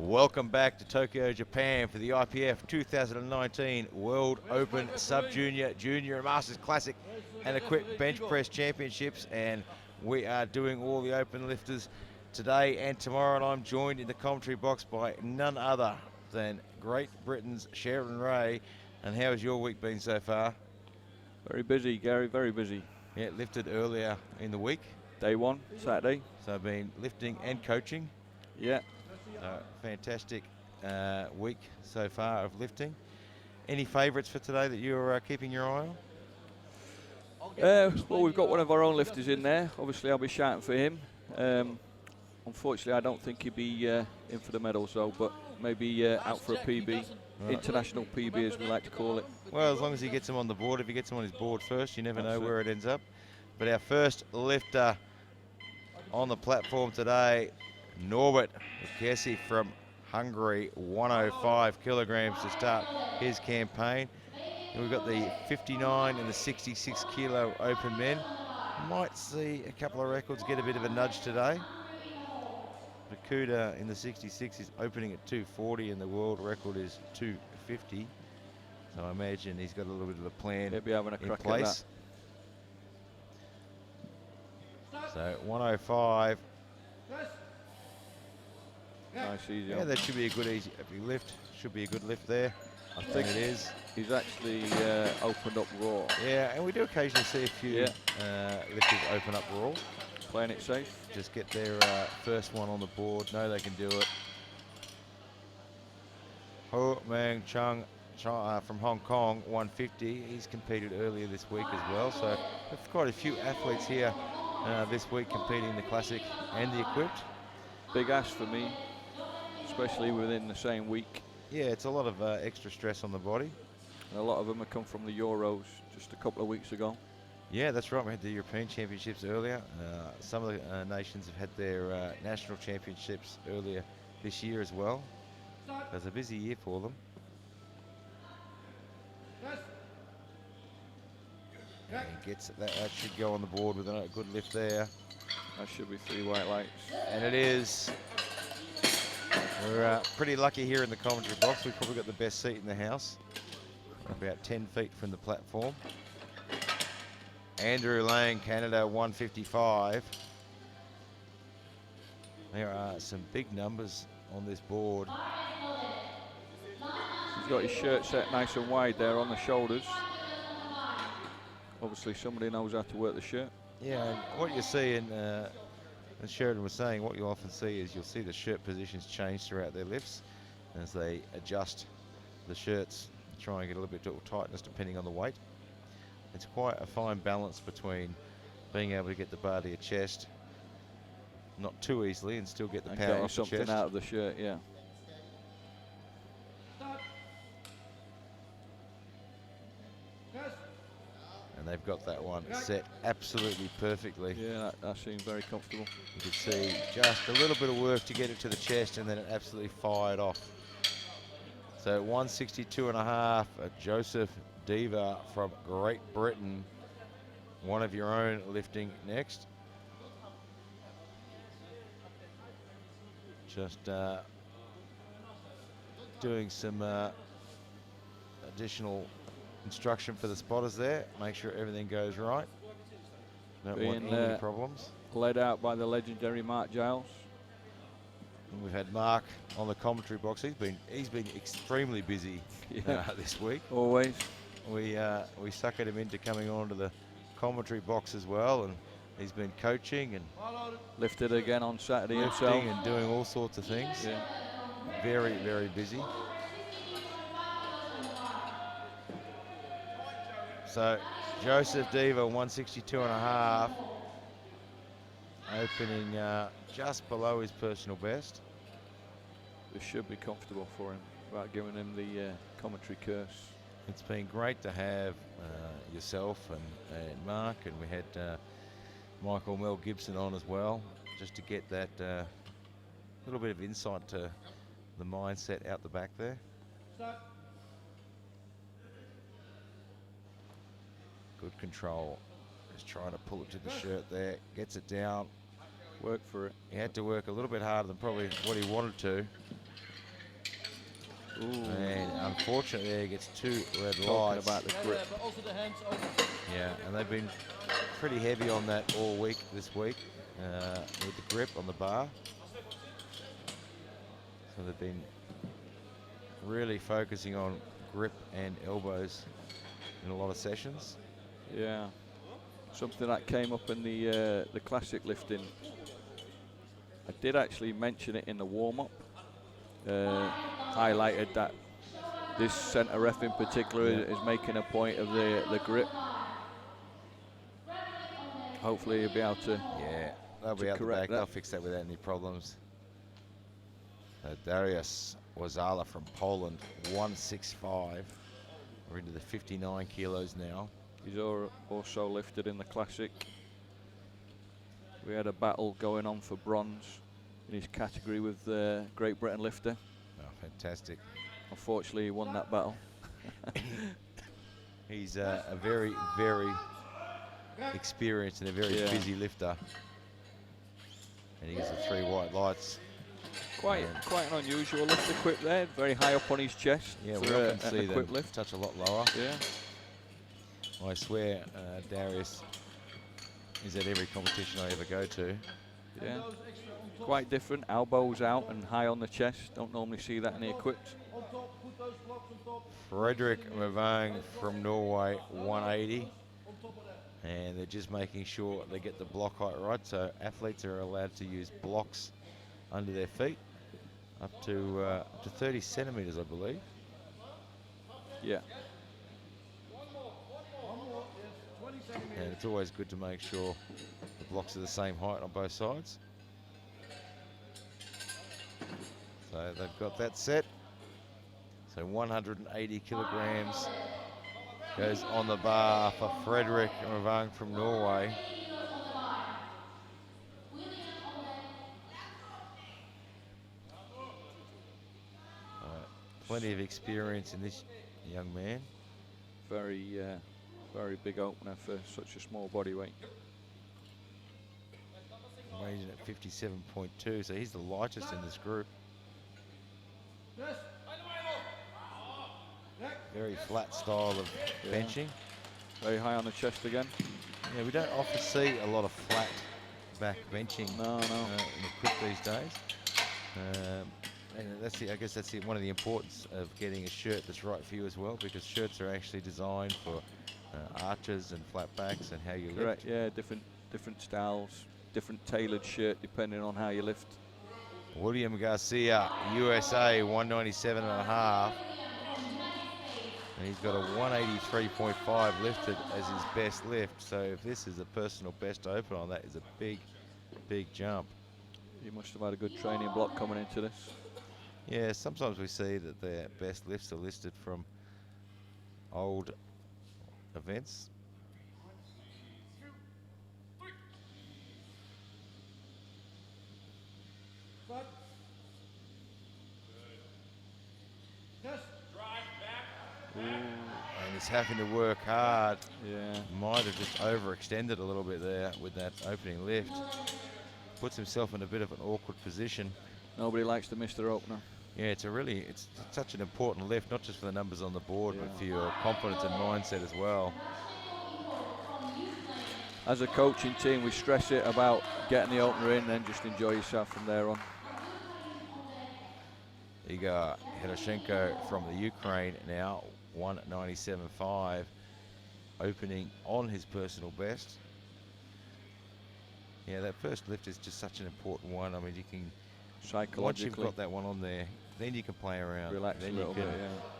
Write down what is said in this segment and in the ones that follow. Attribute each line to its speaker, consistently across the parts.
Speaker 1: Welcome back to Tokyo, Japan for the IPF 2019 World Open Sub-Junior, Junior and Masters Classic and Equipped Bench Press Championships. And we are doing all the open lifters today and tomorrow. And I'm joined in the commentary box by none other than Great Britain's Sheridan Ray. And how has your week been so far?
Speaker 2: Very busy, Gary, very busy.
Speaker 1: Yeah, lifted earlier in the week.
Speaker 2: Day one, Saturday.
Speaker 1: So I've been lifting and coaching.
Speaker 2: Yeah.
Speaker 1: Fantastic week so far of lifting. Any favourites for today that you're keeping your eye on?
Speaker 2: Well, we've got one of our own lifters in there. Obviously, I'll be shouting for him. Unfortunately, I don't think he'd be in for the medals, though, but maybe out for a PB, right. International PB, as we like to call it.
Speaker 1: Well, as long as he gets him on the board. If he gets him on his board first, you never know where it ends up. But our first lifter on the platform today, Norbert Gessi from Hungary, 105 kilograms to start his campaign. And we've got the 59 and the 66 kilo open men. Might see a couple of records get a bit of a nudge today. Bakuda in the 66 is opening at 240 and the world record is 250. So I imagine he's got a little bit of a plan
Speaker 2: He'll be having a
Speaker 1: in
Speaker 2: crack
Speaker 1: place. So 105.
Speaker 2: Nice, easy.
Speaker 1: Yeah, that should be a good easy lift. Should be a good lift there.
Speaker 2: I think
Speaker 1: it is.
Speaker 2: He's actually opened up raw.
Speaker 1: Yeah, and we do occasionally see a few lifters open up raw.
Speaker 2: Playing it safe.
Speaker 1: Just get their first one on the board. Know they can do it. Ho Mang Chung from Hong Kong, 150. He's competed earlier this week as well. So we've quite a few athletes here this week competing in the Classic and the Equipped.
Speaker 2: Big ask for me, especially within the same week.
Speaker 1: Yeah, it's a lot of extra stress on the body.
Speaker 2: And a lot of them have come from the Euros just a couple of weeks ago. Yeah,
Speaker 1: that's right. We had the European Championships earlier. Some of the nations have had their national championships earlier this year as well. So it's a busy year for them. And he gets that should go on the board with a good lift there.
Speaker 2: That should be 3 white lights.
Speaker 1: And it is. We're pretty lucky here in the commentary box. We've probably got the best seat in the house. About 10 feet from the platform. Andrew Lang, Canada, 155. There are some big numbers on this board.
Speaker 2: He's got his shirt set nice and wide there on the shoulders. Obviously somebody knows how to work the shirt.
Speaker 1: Yeah, and what you see in, as Sheridan was saying, what you often see is you'll see the shirt positions change throughout their lifts as they adjust the shirts, try and get a little bit of tightness depending on the weight. It's quite a fine balance between being able to get the bar to your chest, not too easily, and still get the power off the chest.
Speaker 2: Something out of the shirt, yeah.
Speaker 1: And they've got that one set absolutely perfectly.
Speaker 2: Yeah, that seems very comfortable.
Speaker 1: You can see just a little bit of work to get it to the chest and then it absolutely fired off. So 162.5, Joseph Diva from Great Britain. One of your own lifting next. Just doing some additional instruction for the spotters there. Make sure everything goes right. Don't want any problems.
Speaker 2: Led out by the legendary Mark Giles.
Speaker 1: And we've had Mark on the commentary box. He's been extremely busy this week.
Speaker 2: Always.
Speaker 1: We suckered him into coming onto the commentary box as well, and he's been coaching and
Speaker 2: lifted again on Saturday
Speaker 1: lifting
Speaker 2: himself
Speaker 1: and doing all sorts of things.
Speaker 2: Yeah.
Speaker 1: Very, very busy. So Joseph Diva, 162.5, opening just below his personal best.
Speaker 2: This should be comfortable for him without giving him the commentary curse.
Speaker 1: It's been great to have yourself and Mark, and we had Michael Mel Gibson on as well, just to get that little bit of insight to the mindset out the back there. Good control. Just trying to pull it to the shirt there. Gets it down.
Speaker 2: Work for it.
Speaker 1: He had to work a little bit harder than probably what he wanted to.
Speaker 2: Ooh.
Speaker 1: And unfortunately, there he gets 2 red
Speaker 2: Talking
Speaker 1: lights.
Speaker 2: about the grip.
Speaker 1: Yeah, and they've been pretty heavy on that all week this week with the grip on the bar. So they've been really focusing on grip and elbows in a lot of sessions.
Speaker 2: Yeah, something that came up in the classic lifting. I did actually mention it in the warm-up. Highlighted that this centre ref in particular is making a point of the grip. Hopefully he'll be able to.
Speaker 1: Yeah, they'll be out the back. They'll fix that without any problems. Dariusz Wazala from Poland, 165. We're into the 59 kilos now.
Speaker 2: He's also lifted in the classic. We had a battle going on for bronze in his category with the Great Britain lifter.
Speaker 1: Oh, fantastic.
Speaker 2: Unfortunately, he won that battle.
Speaker 1: He's a very, very experienced and a very busy lifter. And he gets the 3 white lights.
Speaker 2: Quite an unusual lift equip there, very high up on his chest.
Speaker 1: Yeah,
Speaker 2: for
Speaker 1: we often see them
Speaker 2: lift.
Speaker 1: touch a lot lower.
Speaker 2: Yeah.
Speaker 1: I swear Dariusz is at every competition I ever go to.
Speaker 2: Yeah. Quite different, elbows out and high on the chest. Don't normally see that in the equipped.
Speaker 1: Fredrik Mavang from Norway, 180. And they're just making sure they get the block height right. So athletes are allowed to use blocks under their feet up to 30 centimeters, I believe.
Speaker 2: Yeah.
Speaker 1: And it's always good to make sure the blocks are the same height on both sides. So they've got that set. So 180 kilograms goes on the bar for Fredrik Mavang from Norway. Plenty of experience in this young man.
Speaker 2: Very, very big opener for such a small body weight.
Speaker 1: Weighing at 57.2, so he's the lightest in this group. Very flat style of benching.
Speaker 2: Very high on the chest again.
Speaker 1: Yeah, we don't often see a lot of flat back benching
Speaker 2: no.
Speaker 1: in the grip these days. And that's I guess that's one of the importance of getting a shirt that's right for you as well, because shirts are actually designed for arches and flat backs and how you lift.
Speaker 2: Correct, yeah, different styles, different tailored shirt depending on how you lift.
Speaker 1: William Garcia, USA, 197 and a half. And he's got a 183.5 lifted as his best lift. So if this is a personal best to open on, that is a big, big jump.
Speaker 2: You must have had a good training block coming into this.
Speaker 1: Yeah, sometimes we see that their best lifts are listed from old events. And he's having to work hard.
Speaker 2: Yeah.
Speaker 1: Might have just overextended a little bit there with that opening lift. Puts himself in a bit of an awkward position.
Speaker 2: Nobody likes to miss their opener.
Speaker 1: Yeah, it's such an important lift, not just for the numbers on the board, but for your confidence and mindset as well.
Speaker 2: As a coaching team, we stress it about getting the opener in, then just enjoy yourself from there on.
Speaker 1: Igor Hedoshenko from the Ukraine now, 197.5, opening on his personal best. Yeah, that first lift is just such an important one. I mean, you can, once you've got that one on there, then you can play around.
Speaker 2: Relax
Speaker 1: then
Speaker 2: a little bit,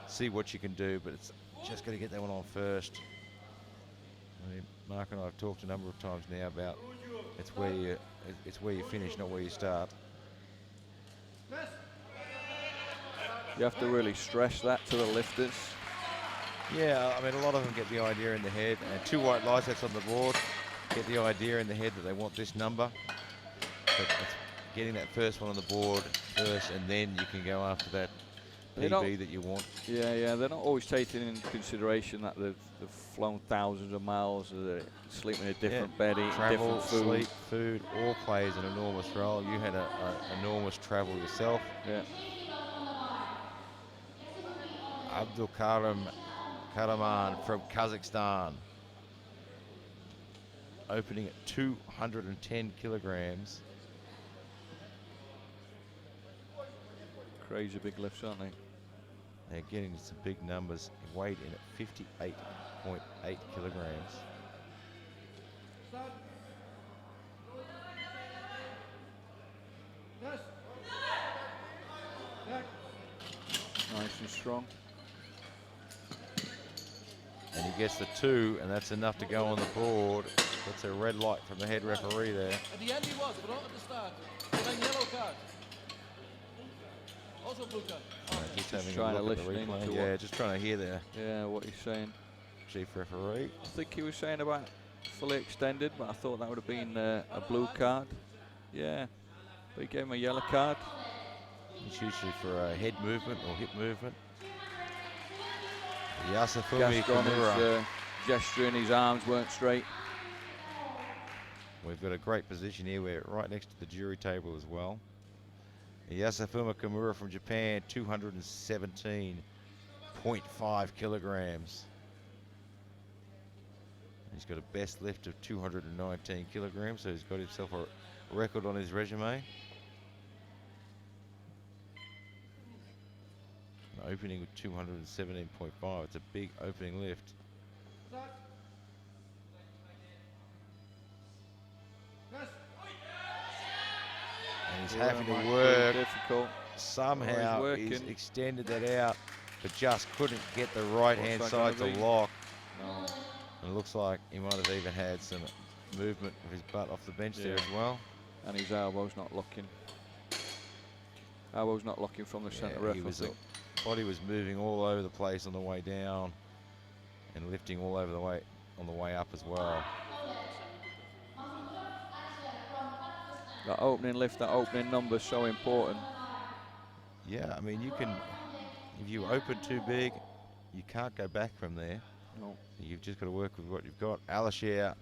Speaker 1: see what you can do, but it's just got to get that one on first. I mean, Mark and I have talked a number of times now about it's where you finish, not where you start.
Speaker 2: You have to really stress that to the lifters.
Speaker 1: Yeah, I mean, a lot of them get the idea in the head, and 2 white lights that's on the board, get the idea in the head that they want this number. But it's getting that first one on the board first, and then you can go after that PB that you want.
Speaker 2: Yeah, they're not always taking into consideration that they've flown thousands of miles, they're sleeping in a different bed, eating
Speaker 1: travel,
Speaker 2: different food.
Speaker 1: Sleep, food, all plays an enormous role. You had an enormous travel yourself.
Speaker 2: Yeah.
Speaker 1: Abdul Karim Karaman from Kazakhstan. Opening at 210 kilograms.
Speaker 2: Crazy big lifts, aren't they?
Speaker 1: They're getting some big numbers. Weighed in at 58.8 kilograms.
Speaker 2: Nice and strong.
Speaker 1: And he gets the 2, and that's enough to go on the board. That's a red light from the head referee there.
Speaker 3: At the end he was, but not at the start. Then yellow card. Also blue card.
Speaker 1: Just having
Speaker 2: trying
Speaker 1: a
Speaker 2: to
Speaker 1: look at the
Speaker 2: listen
Speaker 1: replay.
Speaker 2: to
Speaker 1: Yeah, just trying to hear the
Speaker 2: what he's saying.
Speaker 1: chief referee.
Speaker 2: I think he was saying about fully extended, but I thought that would have been a blue card. Yeah, but he gave him a yellow card.
Speaker 1: It's usually for a head movement or hip movement. Yasafumi
Speaker 2: Gaston
Speaker 1: Kimura.
Speaker 2: is gesturing, his arms weren't straight.
Speaker 1: We've got a great position here. We're right next to the jury table as well. Yasafuma Kimura from Japan, 217.5 kilograms. He's got a best lift of 219 kilograms, so he's got himself a record on his resume. An opening with 217.5. It's a big opening lift. And he's having to work.
Speaker 2: Difficult.
Speaker 1: Somehow he's
Speaker 2: working.
Speaker 1: extended that out, but just couldn't get the right hand
Speaker 2: What's
Speaker 1: side
Speaker 2: that
Speaker 1: to
Speaker 2: gonna be?
Speaker 1: lock.
Speaker 2: No.
Speaker 1: And it looks like he might have even had some movement of his butt off the bench there as well.
Speaker 2: And his elbow's not looking. Elbow's not looking from the centre ref, I think.
Speaker 1: Body was moving all over the place on the way down and lifting all over the way on the way up as well.
Speaker 2: That opening lift, that opening number is so important.
Speaker 1: Yeah, I mean, you can, if you open too big, you can't go back from there.
Speaker 2: No.
Speaker 1: You've just got to work with what you've got. Alisher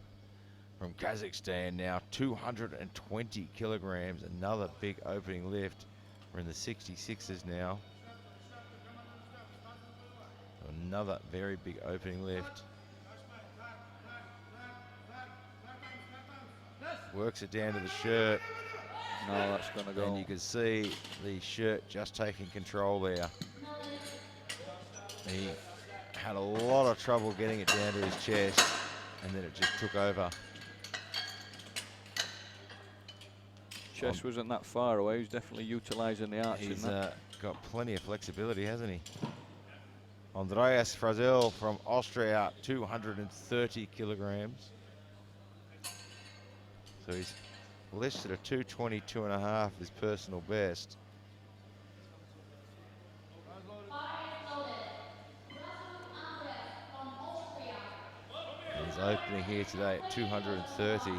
Speaker 1: from Kazakhstan now, 220 kilograms, another big opening lift. We're in the 66s now. Another very big opening lift. Works it down to the shirt.
Speaker 2: No, that's going to go.
Speaker 1: And you can see the shirt just taking control there. He had a lot of trouble getting it down to his chest, and then it just took over.
Speaker 2: Chest wasn't that far away. He's definitely utilising the arch.
Speaker 1: He's got plenty of flexibility, hasn't he? Andreas Frazel from Austria, 230 kilograms. So he's listed a 222.5, his personal best. And he's opening here today at 230.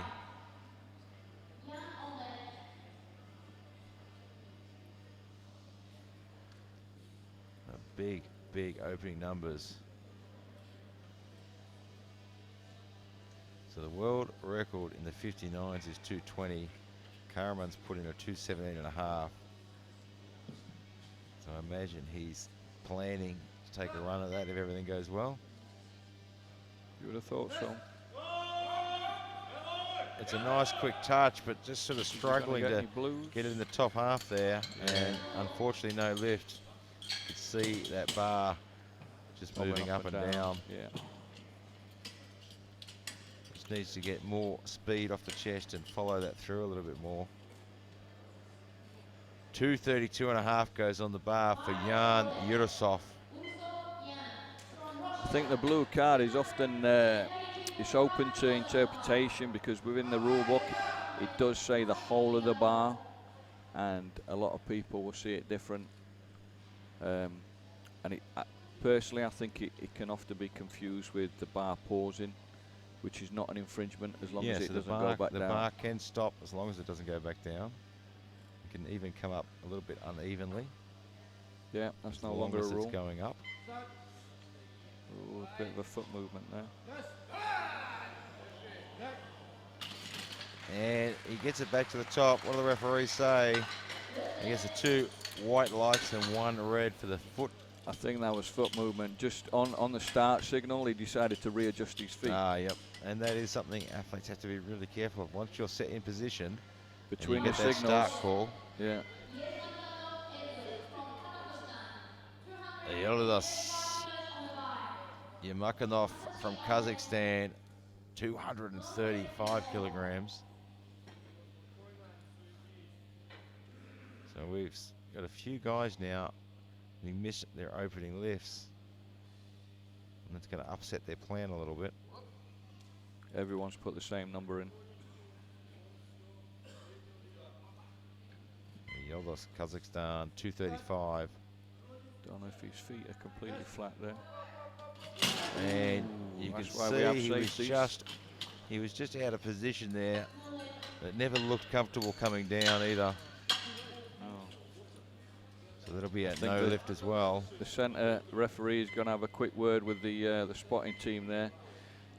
Speaker 1: Big opening numbers. So the world record in the 59s is 220. Karaman's put in a 217.5. So I imagine he's planning to take a run at that if everything goes well.
Speaker 2: You would have thought so.
Speaker 1: It's a nice quick touch, but just sort of struggling to get it in the top half there, and unfortunately no lift. You could see that bar just moving up and down.
Speaker 2: Yeah.
Speaker 1: Just needs to get more speed off the chest and follow that through a little bit more. 232.5 goes on the bar for Jan Yurosov.
Speaker 2: I think the blue card is often it's open to interpretation, because within the rule book it does say the whole of the bar, and a lot of people will see it different. And personally, I think it can often be confused with the bar pausing, which is not an infringement as long as it doesn't go back down.
Speaker 1: The bar can stop as long as it doesn't go back down. It can even come up a little bit unevenly.
Speaker 2: Yeah, that's no longer a rule.
Speaker 1: It's going up.
Speaker 2: Ooh, a bit of a foot movement there.
Speaker 1: And he gets it back to the top. What do the referees say? He gets the 2 white lights and 1 red for the foot
Speaker 2: I think that was foot movement. Just on the start signal, he decided to readjust his feet.
Speaker 1: Yep. And that is something athletes have to be really careful of. Once you're set in position,
Speaker 2: Between
Speaker 1: and you
Speaker 2: the
Speaker 1: get that
Speaker 2: signals.
Speaker 1: start call.
Speaker 2: Yeah.
Speaker 1: Yildiz Yamakanov from Kazakhstan, 235 kilograms. So we've got a few guys now who miss their opening lifts. And that's going to upset their plan a little bit.
Speaker 2: Everyone's put the same number in.
Speaker 1: Yildiz, Kazakhstan, 235.
Speaker 2: Don't know if his feet are completely flat there.
Speaker 1: And you can
Speaker 2: that's why we have
Speaker 1: see
Speaker 2: safeties.
Speaker 1: he was just out of position there. It never looked comfortable coming down either.
Speaker 2: Oh.
Speaker 1: So that'll be at no lift as well.
Speaker 2: The centre referee is going to have a quick word with the spotting team there.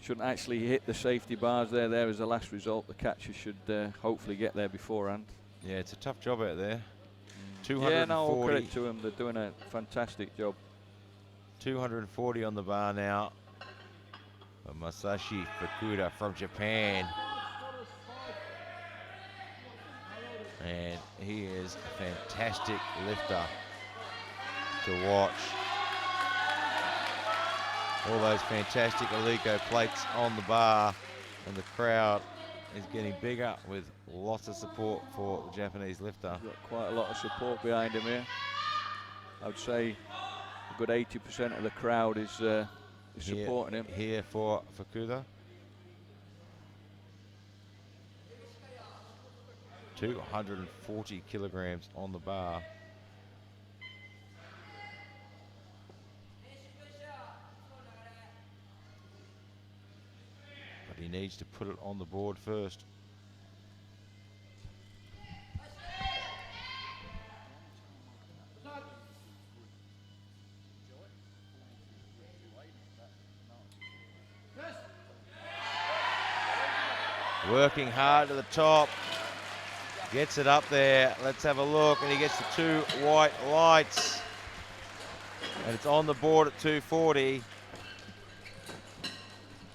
Speaker 2: Shouldn't actually hit the safety bars there. There is the last result. The catcher should hopefully get there beforehand.
Speaker 1: Yeah, it's a tough job out there.
Speaker 2: 240. Yeah, no, all
Speaker 1: 240.
Speaker 2: credit to them. They're doing a fantastic job.
Speaker 1: 240 on the bar now. Masashi Fukuda from Japan. And he is a fantastic lifter to watch. All those fantastic Alico plates on the bar, and the crowd is getting bigger with lots of support for the Japanese lifter.
Speaker 2: He's got quite a lot of support behind him here. I would say a good 80% of the crowd is supporting him.
Speaker 1: Here for Fukuda. 240 kilograms on the bar. But he needs to put it on the board first. Working hard to the top. Gets it up there. Let's have a look. And he gets the 2 white lights. And it's on the board at 240.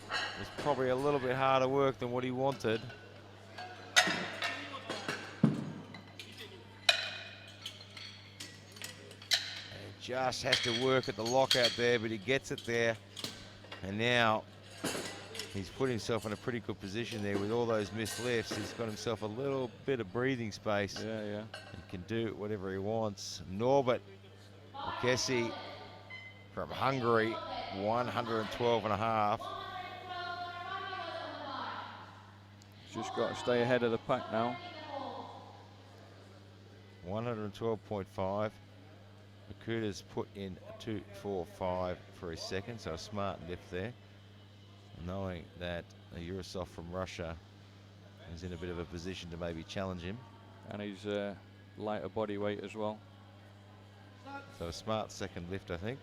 Speaker 1: It's probably a little bit harder work than what he wanted. And just has to work at the lockout there, but he gets it there. And now he's put himself in a pretty good position there with all those missed lifts. He's got himself a little bit of breathing space.
Speaker 2: Yeah, yeah.
Speaker 1: He can do whatever he wants. Norbert Kessi from Hungary, 112.5.
Speaker 2: Just got to stay ahead of the pack now.
Speaker 1: 112.5. Makuda's put in 245 for his second, so a smart lift there. Knowing that a Yurosov from Russia is in a bit of a position to maybe challenge him.
Speaker 2: And he's lighter body weight as well.
Speaker 1: So a smart second lift, I think.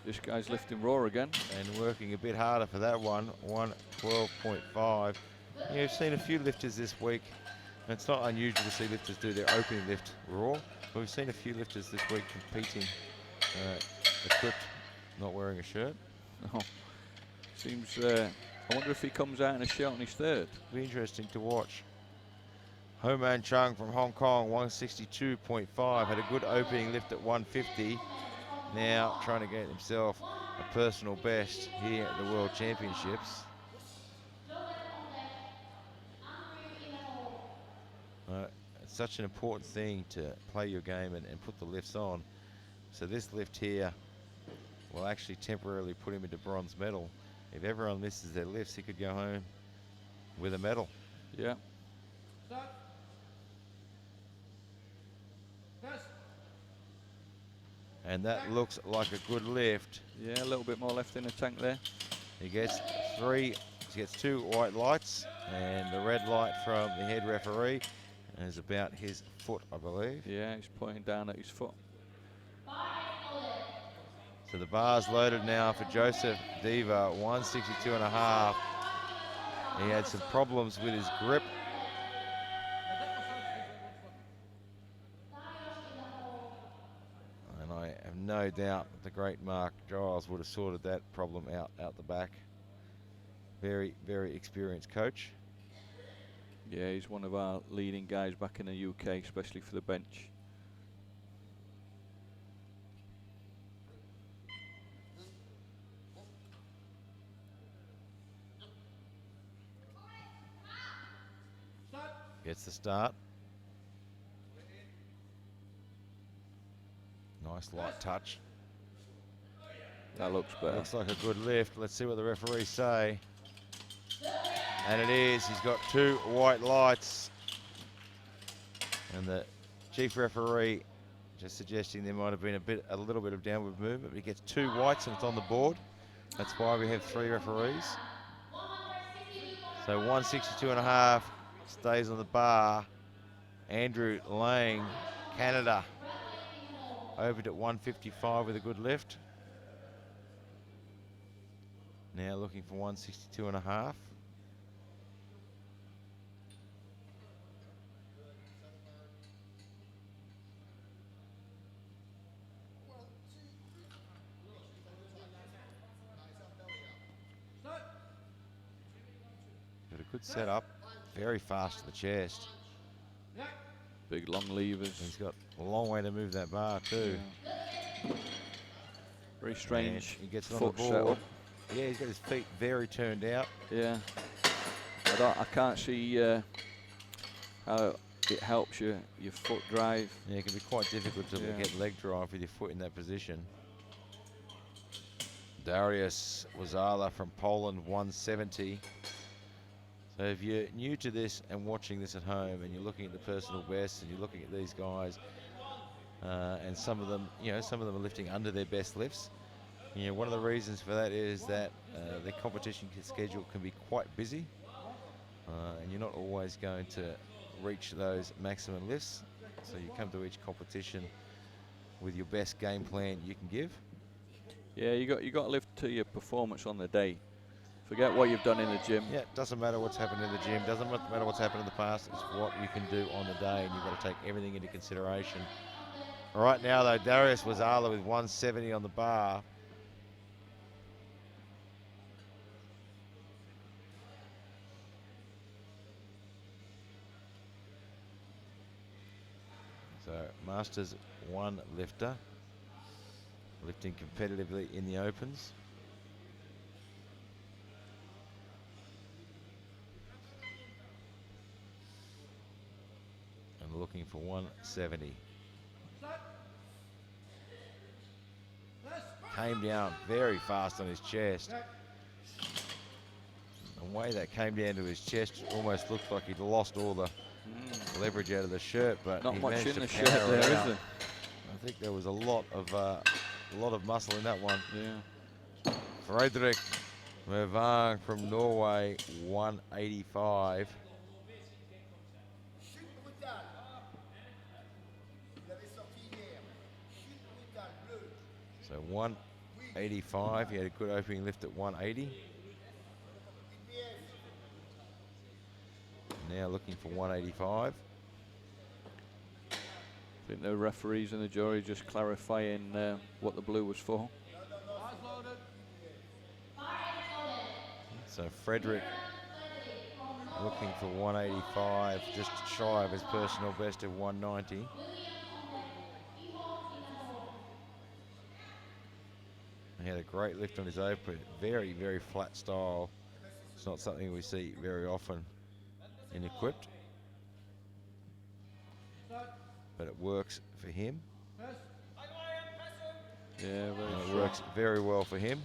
Speaker 2: This guy's lifting raw again.
Speaker 1: And working a bit harder for that one, 112.5. Yeah, we've seen a few lifters this week. And it's not unusual to see lifters do their opening lift raw. But we've seen a few lifters this week competing equipped, not wearing a shirt.
Speaker 2: Oh, seems, I wonder if he comes out in a shirt on his third.
Speaker 1: Be interesting to watch. Ho Man Chung from Hong Kong, 162.5. Had a good opening lift at 150. Now trying to get himself a personal best here at the World Championships. It's such an important thing to play your game and put the lifts on. So this lift here will actually temporarily put him into bronze medal. If everyone misses their lifts, he could go home with a medal.
Speaker 2: Yeah.
Speaker 1: And that looks like a good lift.
Speaker 2: Yeah, a little bit more left in the tank there.
Speaker 1: He gets 2 white lights, and the red light from the head referee is about his foot, I believe.
Speaker 2: Yeah, he's pointing down at his foot.
Speaker 1: So the bar's loaded now for Joseph Diva, 162.5. He had some problems with his grip. no doubt the great Mark Giles would have sorted that problem out the back. Very, very experienced coach.
Speaker 2: Yeah, he's one of our leading guys back in the UK, especially for the bench.
Speaker 1: Gets the start. Nice light touch.
Speaker 2: That looks better.
Speaker 1: Looks like a good lift. Let's see what the referees say. And it is. He's got 2 white lights. And the chief referee just suggesting there might have been a little bit of downward movement, but he gets 2 whites and it's on the board. That's why we have 3 referees. So 162.5 stays on the bar. Andrew Lang, Canada, opened at 155 with a good lift. Now looking for 162.5. Got a good setup, very fast to the chest.
Speaker 2: Big long levers.
Speaker 1: He's got a long way to move that bar too.
Speaker 2: Yeah. Very strange.
Speaker 1: And he gets it on
Speaker 2: foot
Speaker 1: the board.
Speaker 2: setup.
Speaker 1: Yeah, he's got his feet very turned out.
Speaker 2: Yeah. I can't see how it helps your foot drive.
Speaker 1: Yeah, it can be quite difficult to get leg drive with your foot in that position. Darius Wazala from Poland, 170. So if you're new to this and watching this at home and you're looking at the personal bests and you're looking at these guys, and some of them are lifting under their best lifts. You know, one of the reasons for that is that the competition schedule can be quite busy, and you're not always going to reach those maximum lifts. So you come to each competition with your best game plan you can give.
Speaker 2: Yeah, you got to live to your performance on the day. Forget what you've done in the gym.
Speaker 1: Yeah, doesn't matter what's happened in the gym, doesn't matter what's happened in the past, it's what you can do on the day, and you've got to take everything into consideration. Right now though, Darius Wazala with 170 on the bar. So Masters 1 lifter, lifting competitively in the opens. And looking for 170. Came down very fast on his chest. The way that came down to his chest almost looked like he'd lost all the leverage out of the shirt, but
Speaker 2: not
Speaker 1: he
Speaker 2: much
Speaker 1: managed
Speaker 2: in
Speaker 1: to
Speaker 2: the shirt
Speaker 1: power
Speaker 2: there,
Speaker 1: it
Speaker 2: is
Speaker 1: out.
Speaker 2: there?
Speaker 1: I think there was a lot of muscle in that one.
Speaker 2: Yeah.
Speaker 1: Fredrik Mervang from Norway, 185. So 185, he had a good opening lift at 180. Now looking for 185.
Speaker 2: I think the referees and the jury just clarifying what the blue was for.
Speaker 1: So Fredrik looking for 185, just shy of his personal best of 190. He had a great lift on his open, very, very flat style. It's not something we see very often in equipped, but it works for him.
Speaker 2: Yeah,
Speaker 1: It works very well for him.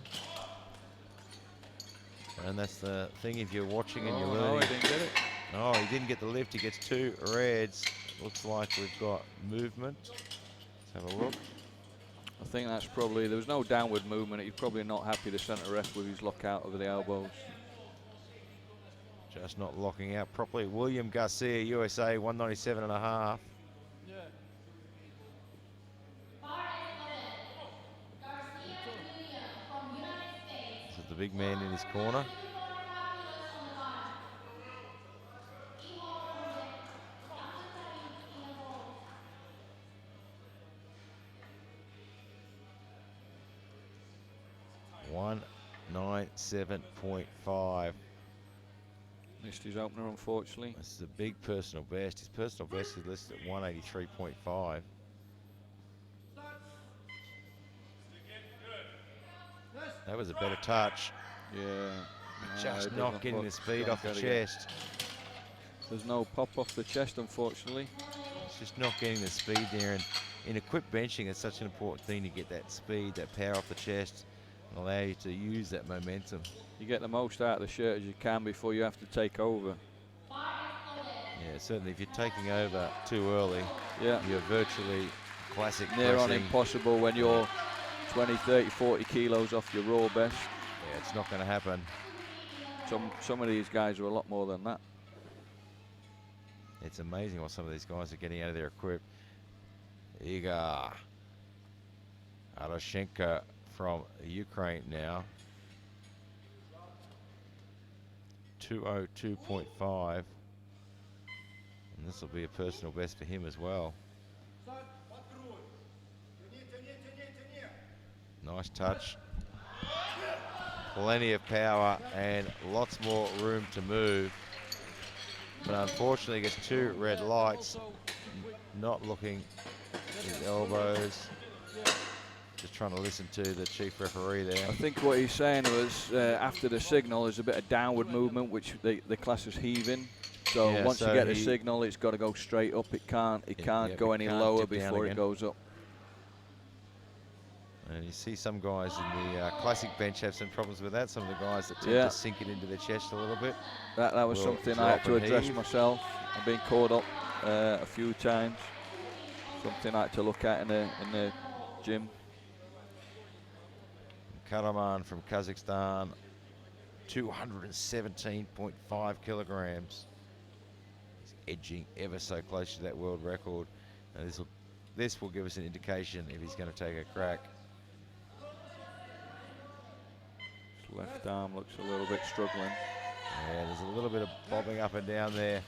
Speaker 1: And that's the thing, if you're watching and you're learning.
Speaker 2: No, he didn't get it.
Speaker 1: Oh, he didn't get the lift. He gets 2 reds. Looks like we've got movement. Let's have a look.
Speaker 2: I think that's probably, there was no downward movement. He's probably not happy, the centre ref, with his lockout over the elbows.
Speaker 1: Just not locking out properly. William Garcia, USA, 197.5.
Speaker 3: Yeah.
Speaker 1: This is the big man in his corner. 197.5.
Speaker 2: Missed his opener, unfortunately.
Speaker 1: This is a big personal best. His personal best is listed at 183.5. That was a better touch.
Speaker 2: Yeah.
Speaker 1: Just
Speaker 2: it
Speaker 1: not
Speaker 2: doesn't
Speaker 1: getting
Speaker 2: look-
Speaker 1: the speed
Speaker 2: don't
Speaker 1: off the
Speaker 2: get it
Speaker 1: chest.
Speaker 2: yet. There's no pop off the chest, unfortunately.
Speaker 1: It's just not getting the speed there. And in equipped benching, it's such an important thing to get that speed, that power off the chest, and allow you to use that momentum.
Speaker 2: You get the most out of the shirt as you can before you have to take over.
Speaker 1: Yeah, certainly if you're taking over too early,
Speaker 2: Yeah.
Speaker 1: you're virtually classic
Speaker 2: Near on
Speaker 1: pressing.
Speaker 2: impossible when you're 20, 30, 40 kilos off your raw best.
Speaker 1: Yeah, it's not going to happen.
Speaker 2: Some of these guys are a lot more than that.
Speaker 1: It's amazing what some of these guys are getting out of their equip. Igor Aroshenko from Ukraine now. 202.5. And this will be a personal best for him as well. Nice touch. Plenty of power and lots more room to move. But unfortunately gets 2 red lights. Not looking at his elbows. Just trying to listen to the chief referee there.
Speaker 2: I think what he's saying was after the signal there's a bit of downward movement which the class is heaving. So
Speaker 1: Yeah,
Speaker 2: once
Speaker 1: so
Speaker 2: you get the signal it's got to go straight up. It can't go any lower before it goes up.
Speaker 1: And you see some guys in the classic bench have some problems with that. Some of the guys that tend to sink it into their chest a little bit.
Speaker 2: That was
Speaker 1: will
Speaker 2: something I had to
Speaker 1: drop and
Speaker 2: address
Speaker 1: heave.
Speaker 2: myself. I've been caught up a few times. Something I had to look at in the gym.
Speaker 1: Karaman from Kazakhstan, 217.5 kilograms. He's edging ever so close to that world record. And this will give us an indication if he's going to take a crack.
Speaker 2: His left arm looks a little bit struggling.
Speaker 1: Yeah, there's a little bit of bobbing up and down there.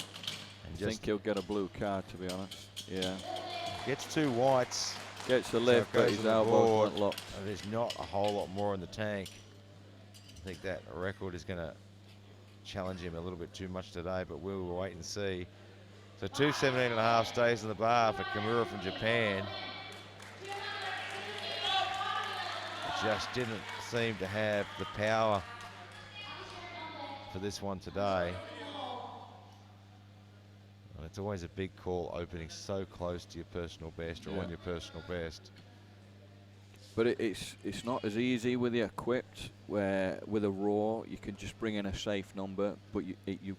Speaker 1: And
Speaker 2: I think he'll get a blue card, to be honest. Yeah.
Speaker 1: Gets 2 whites.
Speaker 2: Gets a lift, but his elbows weren't locked.
Speaker 1: There's not a whole lot more in the tank. I think that record is going to challenge him a little bit too much today, but we'll wait and see. So 217.5 stays in the bar for Kimura from Japan. Just didn't seem to have the power for this one today. And it's always a big call opening so close to your personal best or on your personal best.
Speaker 2: But it's not as easy with the equipped, where with a raw you can just bring in a safe number, but you've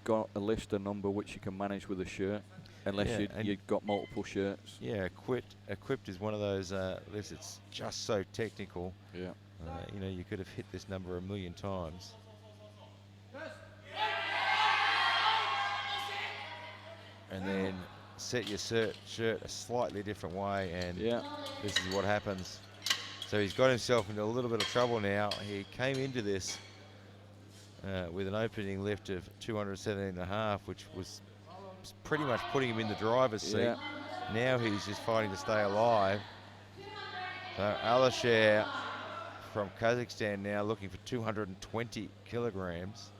Speaker 2: got a list of number which you can manage with a shirt, unless you've got multiple shirts.
Speaker 1: Yeah, equipped is one of those lists. It's just so technical.
Speaker 2: Yeah.
Speaker 1: You know, you could have hit this number a million times. And then set your shirt a slightly different way, and this is what happens. So he's got himself into a little bit of trouble now. He came into this with an opening lift of 217.5, which was pretty much putting him in the driver's seat. Now he's just fighting to stay alive. So Alisher from Kazakhstan now looking for 220 kilograms.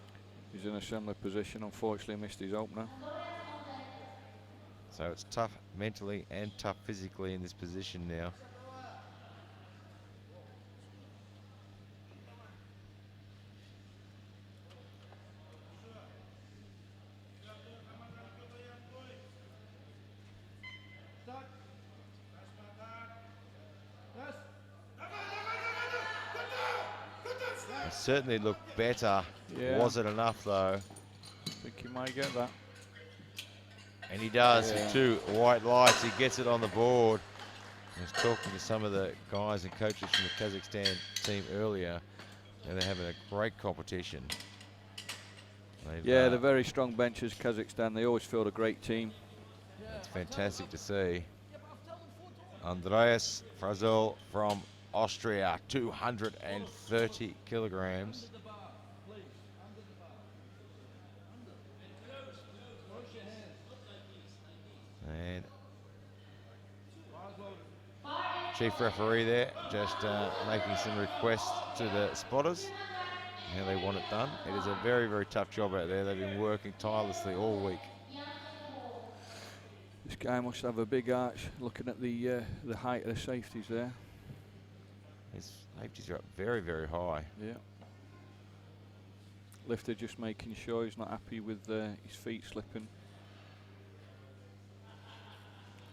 Speaker 2: He's in a similar position, unfortunately missed his opener.
Speaker 1: So it's tough mentally and tough physically in this position now. It certainly looked better. Was it enough though?
Speaker 2: I think he might get that.
Speaker 1: And he does with 2 white lights. He gets it on the board. I was talking to some of the guys and coaches from the Kazakhstan team earlier, and they're having a great competition.
Speaker 2: They're very strong benches, Kazakhstan. They always field a great team.
Speaker 1: It's fantastic to see. Andreas Frazel from Austria, 230 kilograms. And chief referee there, just making some requests to the spotters, how they want it done. It is a very, very tough job out there. They've been working tirelessly all week.
Speaker 2: This guy must have a big arch looking at the height of the safeties there.
Speaker 1: His safeties are up very, very high.
Speaker 2: Yeah. Lifter just making sure he's not happy with his feet slipping.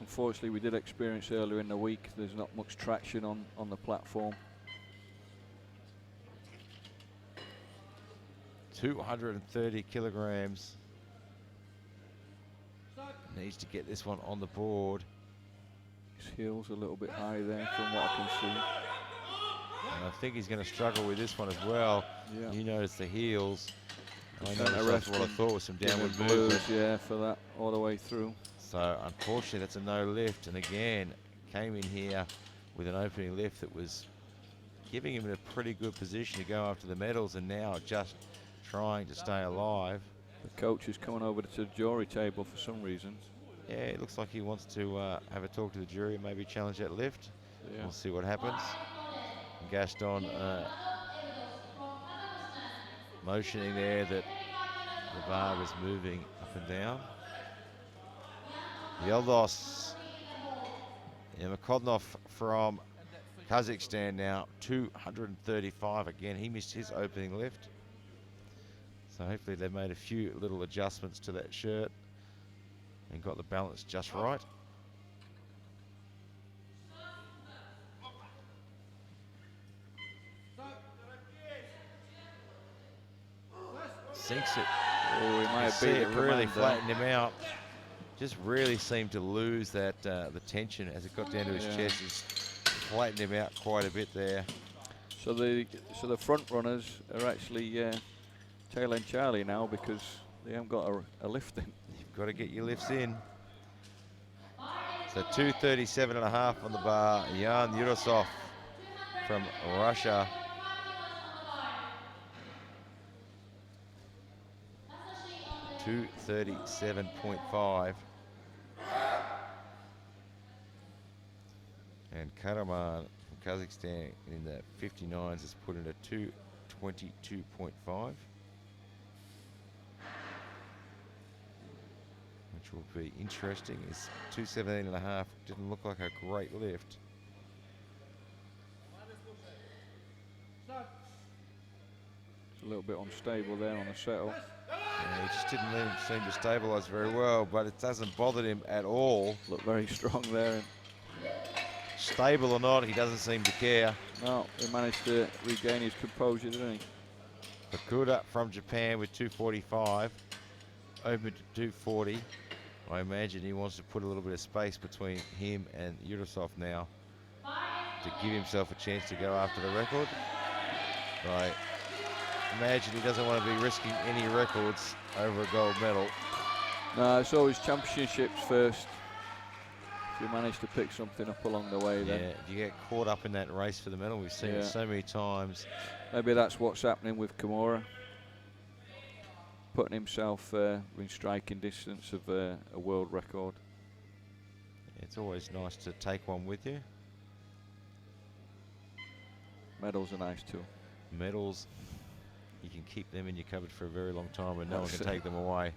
Speaker 2: Unfortunately, we did experience earlier in the week, there's not much traction on the platform.
Speaker 1: 230 kilograms. Needs to get this one on the board.
Speaker 2: His heel's a little bit high there from what I can see.
Speaker 1: And I think he's going to struggle with this one as well.
Speaker 2: Yeah.
Speaker 1: You notice the heels. I
Speaker 2: Centre
Speaker 1: noticed that's what I
Speaker 2: wrestling,
Speaker 1: thought was some downward
Speaker 2: giving
Speaker 1: movement.
Speaker 2: blues, yeah, for that all the way through.
Speaker 1: So unfortunately that's a no lift, and again came in here with an opening lift that was giving him a pretty good position to go after the medals, and now just trying to stay alive.
Speaker 2: The coach is coming over to the jury table for some reason.
Speaker 1: Yeah, it looks like he wants to have a talk to the jury and maybe challenge that lift.
Speaker 2: Yeah.
Speaker 1: We'll see what happens. Gaston motioning there that the bar was moving up and down. Yildiz Makodnov from Kazakhstan now, 235 again. He missed his opening lift. So hopefully they've made a few little adjustments to that shirt and got the balance just right. Sinks it.
Speaker 2: Oh, he might have
Speaker 1: See
Speaker 2: beat
Speaker 1: it
Speaker 2: the
Speaker 1: really
Speaker 2: commander.
Speaker 1: flattened him out. Just really seemed to lose that the tension as it got down to his
Speaker 2: Yeah.
Speaker 1: chest. It's flattened him out quite a bit there.
Speaker 2: So the front runners are actually tail end Charlie now because they haven't got a lift in.
Speaker 1: You've got to get your lifts in. So 237.5 on the bar. Jan Yurosov from Russia. $237.5. And Karaman from Kazakhstan in the 59s has put in a 222.5. Which will be interesting. Is 217.5 didn't look like a great lift.
Speaker 2: It's a little bit unstable there on the settle.
Speaker 1: Yeah, he just didn't seem to stabilise very well, but it doesn't bother him at all.
Speaker 2: Looked very strong there.
Speaker 1: Stable or not, he doesn't seem to care.
Speaker 2: No, he managed to regain his composure, didn't he?
Speaker 1: Fukuda from Japan with 245, open to 240. I imagine he wants to put a little bit of space between him and Yurosov now to give himself a chance to go after the record. I imagine he doesn't want to be risking any records over a gold medal.
Speaker 2: No, it's always championships first. If you manage to pick something up along the way, then
Speaker 1: Yeah, if you get caught up in that race for the medal, we've seen it
Speaker 2: Yeah.
Speaker 1: so many times.
Speaker 2: maybe that's what's happening with Kimura. Putting himself in striking distance of a world record.
Speaker 1: It's always nice to take one with you.
Speaker 2: Medals are nice too.
Speaker 1: Medals, you can keep them in your cupboard for a very long time and no one
Speaker 2: That's
Speaker 1: can
Speaker 2: it.
Speaker 1: take them away.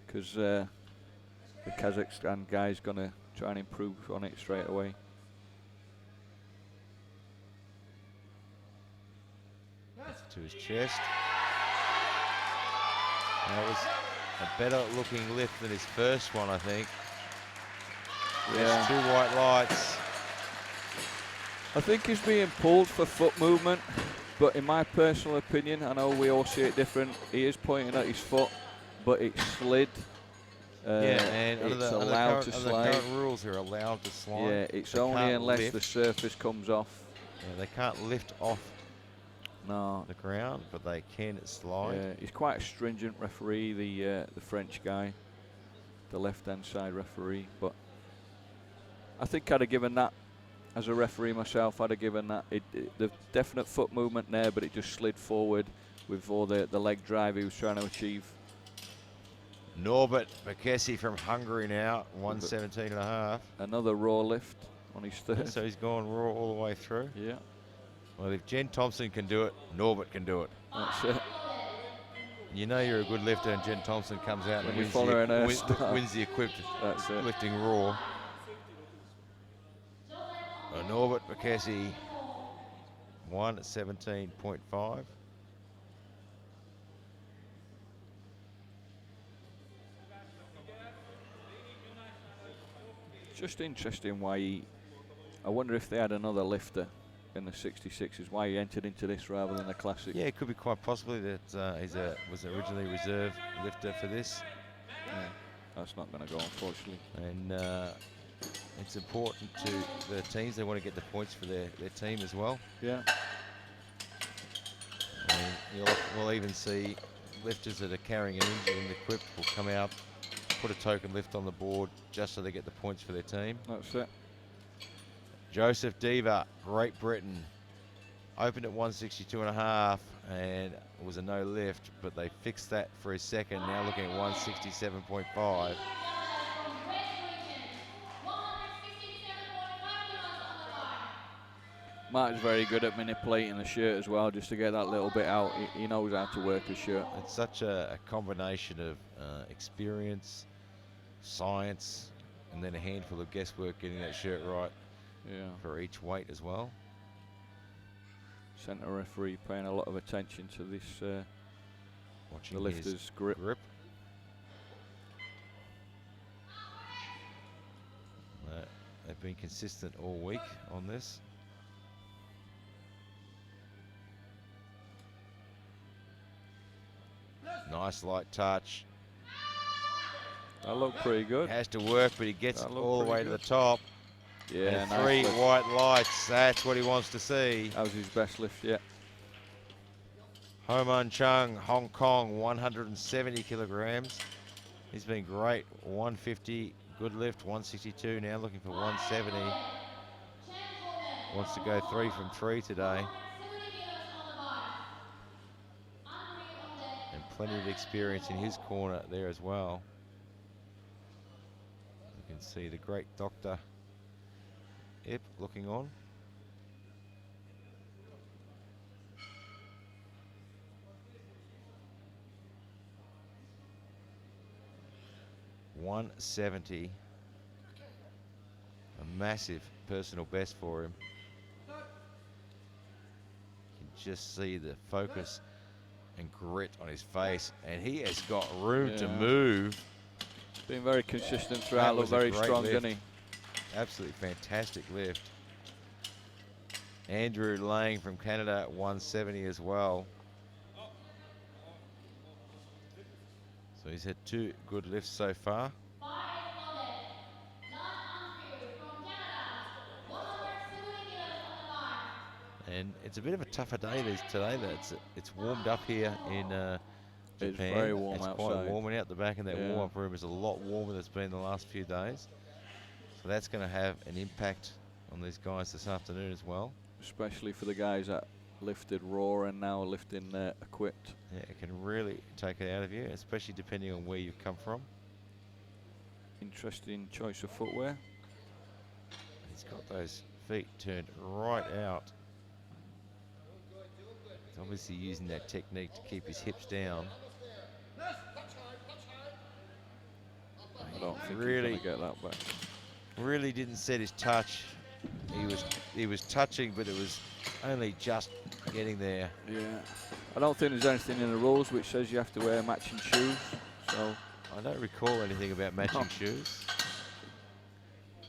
Speaker 2: Because the Kazakhstan guy's going to try and improve on it straight away.
Speaker 1: To his chest. That was a better looking lift than his first one, I think. There's two white lights.
Speaker 2: I think he's being pulled for foot movement, but in my personal opinion, I know we all see it different, he is pointing at his foot, but it slid.
Speaker 1: Yeah, and
Speaker 2: it's
Speaker 1: under
Speaker 2: allowed to
Speaker 1: the
Speaker 2: slide.
Speaker 1: current rules, are allowed to slide.
Speaker 2: Yeah, it's
Speaker 1: They
Speaker 2: only
Speaker 1: can't
Speaker 2: unless
Speaker 1: lift.
Speaker 2: the surface comes off.
Speaker 1: Yeah, they can't lift off
Speaker 2: No.
Speaker 1: the ground, but they can slide.
Speaker 2: Yeah, he's quite a stringent referee, the French guy, the left-hand side referee. But I think I'd have given that, as a referee myself, I'd have given that. The definite foot movement there, but it just slid forward with all the leg drive he was trying to achieve.
Speaker 1: Norbert Bekesi from Hungary now, 117.5.
Speaker 2: Another raw lift on his third.
Speaker 1: So he's gone raw all the way through.
Speaker 2: Yeah,
Speaker 1: Well, if Jen Thompson can do it, Norbert can do it.
Speaker 2: that's it.
Speaker 1: You know you're a good lifter, and Jen Thompson comes out
Speaker 2: When
Speaker 1: and
Speaker 2: you
Speaker 1: wins
Speaker 2: follow in her
Speaker 1: the,
Speaker 2: style.
Speaker 1: wins the equipped
Speaker 2: That's it.
Speaker 1: lifting raw. Norbert McKessie, 1:17.5.
Speaker 2: Just interesting why I wonder if they had another lifter in the 66s, why he entered into this rather than the classic.
Speaker 1: Yeah, it could be quite possibly that was originally reserve lifter for this.
Speaker 2: Yeah, that's not going to go, unfortunately.
Speaker 1: And it's important to the teams. They want to get the points for their team as well.
Speaker 2: Yeah.
Speaker 1: And we'll even see lifters that are carrying an injury and equipped will come out, put a token lift on the board just so they get the points for their team.
Speaker 2: That's it.
Speaker 1: Joseph Diva, Great Britain, opened at 162.5 and it was a no lift, but they fixed that for his second. Now looking at 167.5.
Speaker 2: Mark's very good at manipulating the shirt as well, just to get that little bit out. He knows how to work a shirt.
Speaker 1: It's such a combination of experience, science, and then a handful of guesswork getting that shirt right.
Speaker 2: Yeah.
Speaker 1: For each weight as well.
Speaker 2: Centre referee paying a lot of attention to this,
Speaker 1: Watching
Speaker 2: the lifter's grip.
Speaker 1: They've been consistent all week on this. Nice light touch.
Speaker 2: That looked pretty good.
Speaker 1: Has to work, but he gets
Speaker 2: That looked
Speaker 1: all the way
Speaker 2: pretty
Speaker 1: to the
Speaker 2: good.
Speaker 1: top.
Speaker 2: Yeah,
Speaker 1: And
Speaker 2: nice
Speaker 1: 3
Speaker 2: lift.
Speaker 1: white lights. That's what he wants to see.
Speaker 2: That was his best lift yet.
Speaker 1: Ho Man Chung, Hong Kong, 170 kilograms. He's been great. 150, good lift. 162 now, looking for 170. Wants to go 3 from 3 today. And plenty of experience in his corner there as well. You can see the great Dr. Ip looking on. $170. A massive personal best for him. You can just see the focus and grit on his face, and he has got room to move.
Speaker 2: Been very consistent throughout. Looked
Speaker 1: was a
Speaker 2: very
Speaker 1: great
Speaker 2: strong,
Speaker 1: lift.
Speaker 2: didn't he?
Speaker 1: Absolutely fantastic lift. Andrew Lang from Canada at 170 as well. So he's had 2 good lifts so far. And it's a bit of a tougher day today. It's warmed up here in Japan.
Speaker 2: It's very warm
Speaker 1: It's
Speaker 2: outside.
Speaker 1: quite warm, and out the back in that
Speaker 2: Yeah.
Speaker 1: warm-up room is a lot warmer than it's been the last few days. So that's going to have an impact on these guys this afternoon as well.
Speaker 2: Especially for the guys that lifted raw and now lifting equipped.
Speaker 1: Yeah, it can really take it out of you, especially depending on where you've come from.
Speaker 2: Interesting choice of footwear.
Speaker 1: He's got those feet turned right out. He's obviously using that technique to keep his hips down.
Speaker 2: I don't think
Speaker 1: Really-
Speaker 2: he's going to get that back.
Speaker 1: Really didn't set his touch. He was touching, but it was only just getting there.
Speaker 2: Yeah. I don't think there's anything in the rules which says you have to wear matching shoes. So
Speaker 1: I don't recall anything about matching
Speaker 2: No.
Speaker 1: shoes.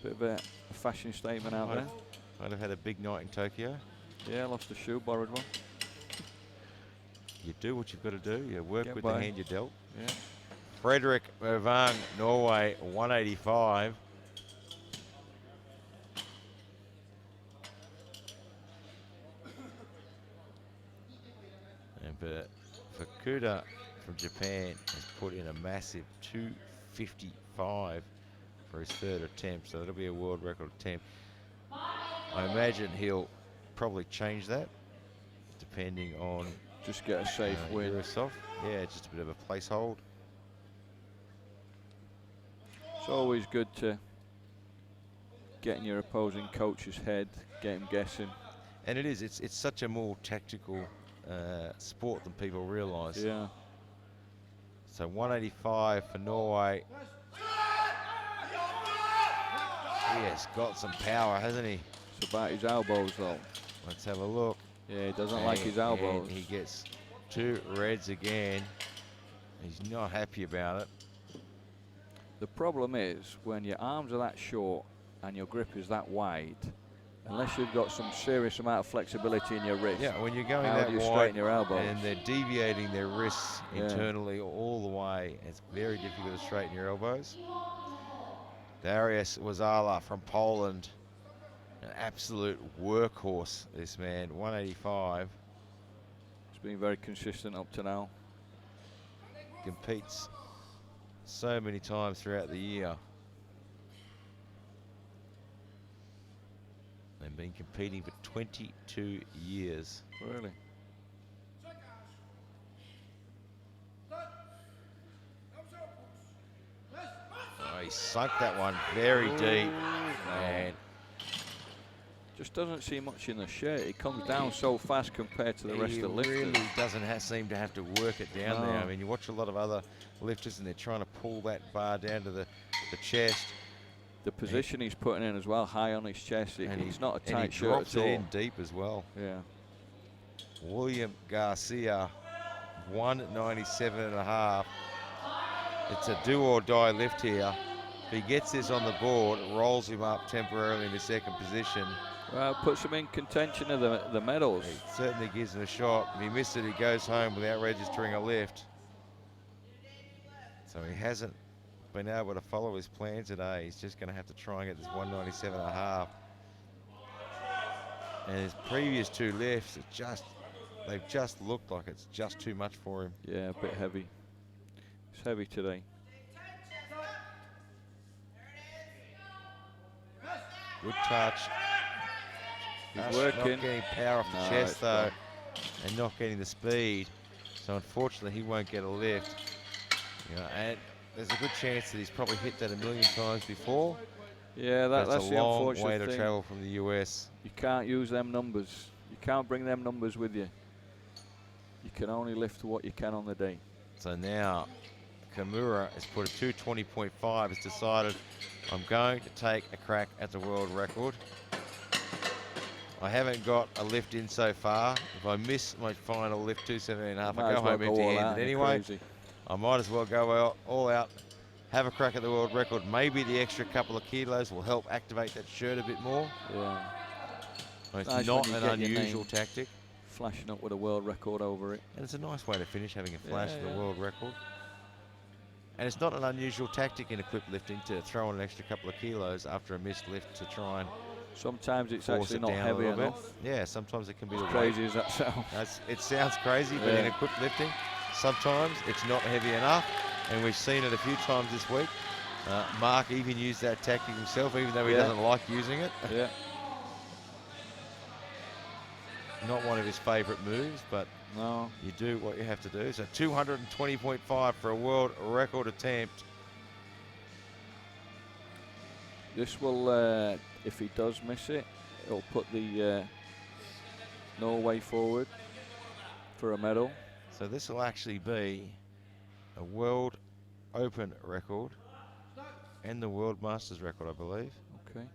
Speaker 2: bit of a fashion statement out there.
Speaker 1: Might have had a big night in Tokyo.
Speaker 2: Yeah, lost a shoe, borrowed one.
Speaker 1: You do what you've got to do. You work
Speaker 2: Get
Speaker 1: with
Speaker 2: by.
Speaker 1: the hand you're dealt.
Speaker 2: Yeah.
Speaker 1: Frederick Mervang, Norway, 185. And Fukuda from Japan has put in a massive 255 for his 3rd attempt, so that'll be a world record attempt. I imagine he'll probably change that depending on
Speaker 2: Just get a safe win.
Speaker 1: Eurosoft. Yeah, just a bit of a placehold.
Speaker 2: It's always good to getting your opposing coach's head, get him guessing.
Speaker 1: And it is. It's such a more tactical sport than people realise.
Speaker 2: Yeah.
Speaker 1: So 185 for Norway. He has got some power, hasn't he?
Speaker 2: It's about his elbows, though.
Speaker 1: Let's have a look.
Speaker 2: Yeah, he doesn't like his elbows.
Speaker 1: And he gets 2 reds again. He's not happy about it.
Speaker 2: The problem is, when your arms are that short and your grip is that wide, unless you've got some serious amount of flexibility in your wrist,
Speaker 1: Yeah, when you're going
Speaker 2: how
Speaker 1: that
Speaker 2: do you
Speaker 1: wide
Speaker 2: straighten your elbows?
Speaker 1: and they're deviating their wrists internally all the way, it's very difficult to straighten your elbows. Dariusz Wazala from Poland, an absolute workhorse, this man, 185.
Speaker 2: He's been very consistent up to now.
Speaker 1: Competes so many times throughout the year. And been competing for 22 years.
Speaker 2: Really?
Speaker 1: Oh, he sunk that one very deep. And
Speaker 2: just doesn't see much in the shirt. It comes down so fast compared to the rest of the lifters.
Speaker 1: He really doesn't seem to have to work it down there. I mean, you watch a lot of other lifters and they're trying to pull that bar down to the chest.
Speaker 2: The position he's putting in as well, high on his chest. It's not a tight shirt
Speaker 1: drops
Speaker 2: at all.
Speaker 1: it in deep as well.
Speaker 2: Yeah.
Speaker 1: William Garcia, 197.5. It's a do or die lift here. If he gets this on the board, it rolls him up temporarily in the second position.
Speaker 2: Well, puts him in contention of the medals.
Speaker 1: It certainly gives him a shot. If he misses it, he goes home without registering a lift. So he hasn't been able to follow his plan today. He's just going to have to try and get this 197.5. And his previous 2 lifts, they've just looked like it's just too much for him.
Speaker 2: Yeah, a bit heavy. It's heavy today.
Speaker 1: Good touch.
Speaker 2: He's working.
Speaker 1: Not getting power off the chest though, and not getting the speed. So unfortunately, he won't get a lift. You know, and there's a good chance that he's probably hit that 1,000,000 times before.
Speaker 2: Yeah, that's
Speaker 1: a
Speaker 2: the
Speaker 1: long
Speaker 2: unfortunate
Speaker 1: way to
Speaker 2: thing.
Speaker 1: travel from the US.
Speaker 2: You can't use them numbers. You can't bring them numbers with you. You can only lift what you can on the day.
Speaker 1: So now Kimura has put a 220.5, has decided I'm going to take a crack at the world record. I haven't got a lift in so far. If I miss my final lift, 217.5, I go home empty-handed anyway. I might as well go all out, have a crack at the world record. Maybe the extra couple of kilos will help activate that shirt a bit more.
Speaker 2: Yeah.
Speaker 1: It's
Speaker 2: nice
Speaker 1: not an unusual tactic.
Speaker 2: Flashing up with a world record over it.
Speaker 1: And it's a nice way to finish, having a flash of the world record. And it's not an unusual tactic in equipped lifting to throw in an extra couple of kilos after a missed lift to try and
Speaker 2: sometimes it's
Speaker 1: force
Speaker 2: actually
Speaker 1: it
Speaker 2: not
Speaker 1: down
Speaker 2: heavy
Speaker 1: a little
Speaker 2: enough.
Speaker 1: bit. Yeah, sometimes it can be
Speaker 2: as
Speaker 1: the
Speaker 2: crazy
Speaker 1: weight.
Speaker 2: as that sounds.
Speaker 1: It sounds crazy, but in equipped lifting, sometimes it's not heavy enough. And we've seen it a few times this week. Mark even used that tactic himself, even though he doesn't like using it.
Speaker 2: Yeah.
Speaker 1: Not one of his favourite moves, but
Speaker 2: no,
Speaker 1: you do what you have to do. So 220.5 for a world record attempt.
Speaker 2: This will, if he does miss it, it'll put the Norway forward for a medal.
Speaker 1: So this will actually be a World Open record and the World Masters record, I believe.
Speaker 2: Okay.